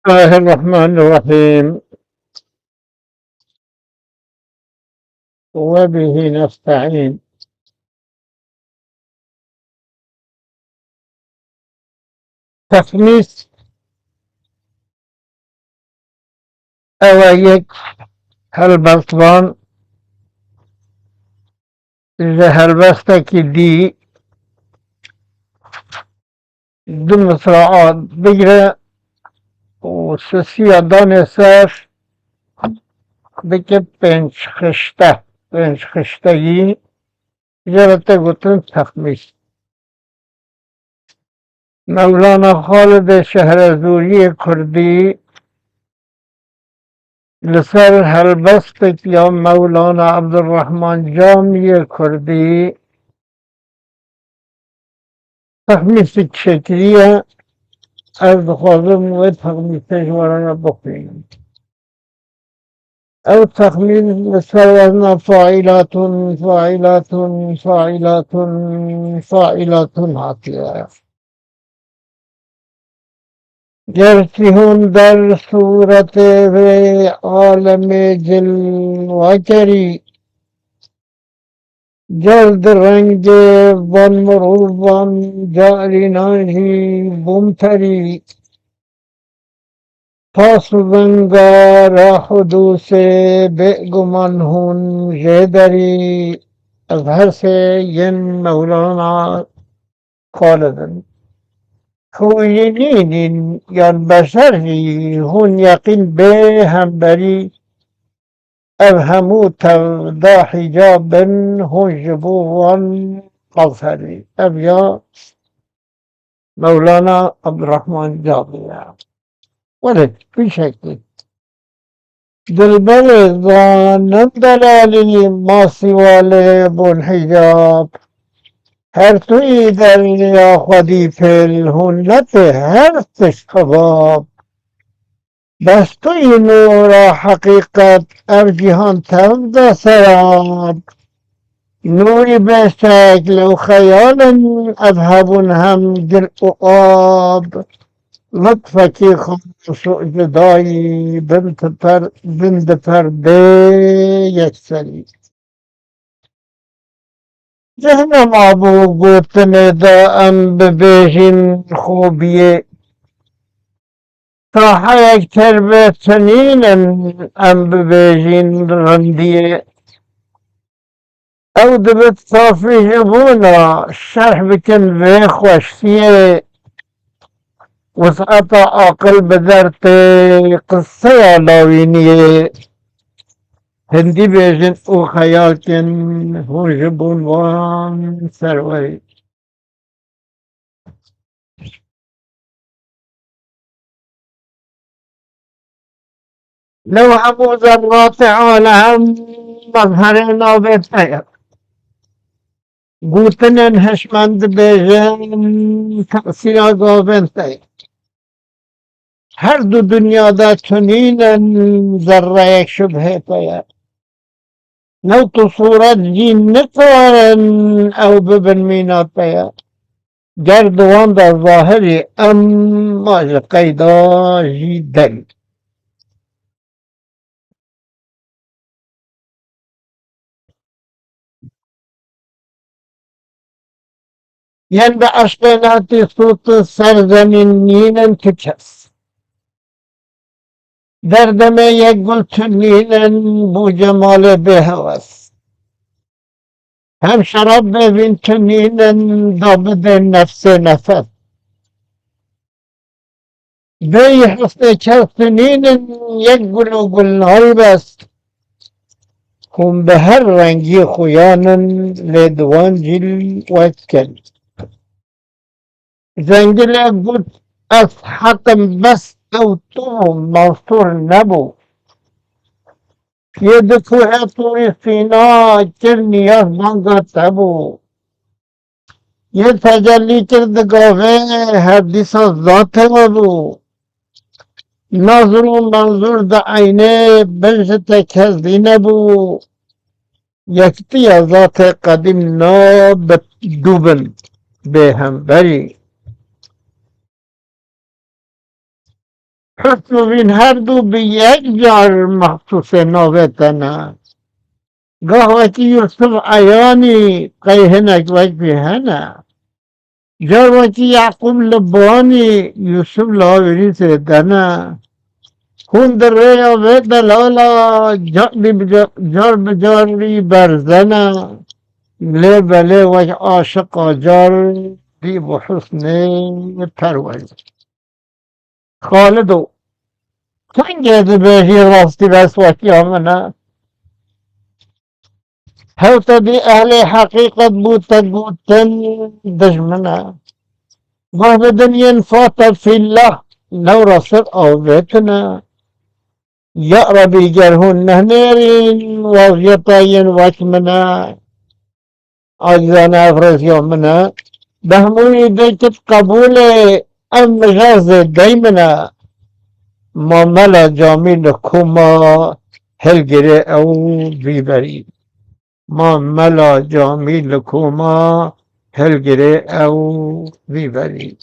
الله الرحمن الرحيم وبه نستعين. تخمیس او یک هلبستوان ذا هلبستکی دی دو مصراعات بگیره و سسی دان سر بکه پنج خشتگی جرته گوتن تخمیس. مولانا خالد شهرزوری کردی لسر هلبستک یا مولانا عبدالرحمن جامی کردی تخمیس شکریه از خوازم و تخمیسش ورانه بخوریم. او تخمين مثل وزن فاعلات فاعلات فاعلات فاعلات عطية جرسهم در صورت و عالم جلوکری جلد رنگ وان مروبان جارینانهی بومتری پاسوبنگار حدوث بگمان هون جدری از هر سه ین مولانا خالدن خوینین یان بشری هون یقین به هم بری او همو تودا حجابن هون جبوان قصری او یا مولانا عبدالرحمن جابر ولد بشكل دلبر زانم دلالی ما سوال بون حجاب هر توی در یا خودی پل هنت هر تشکباب بس توی نور حقیقت او جهان تبدا سراب نوری به شکل و خیال اذهبون هم دل و آب لطفکی خاموش و جدایی بند پرده یکسری ذهنم آبو گوتن دائم ببیجین خوبیه تا یک تربه سنینم ام ببیجین رندیه او دبت صافی جبونا شرح بکن به خوشتیه وسعت عقل بدرت قصه علاوینیه هندی بیجن او خیال کن هون جبون وان سروری لو همو ذرات عالم مظهر نابت گوتنن هشمند بیجن تأثیر آگاوین تاید هر دو دنیادا چنینن ذره یک شبه پاید نو تو صورت جین نتوارن او ببن مینات پاید گردوان در ظاهری اما قیدا جی دل ین به اشقیناتی صوت سرزمین نینن کچست در دم یک گل چنینن بو جمال به هوس هم شراب ببین چنینن دابد نفس نفس به حسن چنینن یک گل و گلنال بست هم به هر رنگی خویانن لدوان جل وکل زنگل بود از حقم بس او تو منصور نبو یه دفعه توی سینا چر نیاز مانگا تبو یه تجلی کردگاهه حدیثا ذات نبو نظر و منظور دا عینه بنشت کزدی نبو یکتی ذات قدیم ناب دوبن به هم بری حسن بین هر دو به یک جار مخصوص ناوتنه گاهوتی یوسف عیانی قیه نگوش بهنه جاروتی یعقوب لبانی یوسف لاوری زدنه هون در ریا و دلالا جار بجاری برزنه لی بله وجه عاشق جار دی بحسن پرورد خالدو سنگه ده بهی راستی بسواتی آمنه هوتا بی اهل حقیقت بوتا گوتن دجمنه ما بدن ينفاط في الله لو رصد أو بيتنا يقرا بيجرهن نهنيرين وغيطاين واتمنا أجزانا أفرز يومنا بهموني ديت قبولي أم غاز دايمنا ما ملا جامل كما هلجري أو بيبري ما ملا جامل كما هلجري أو بيبري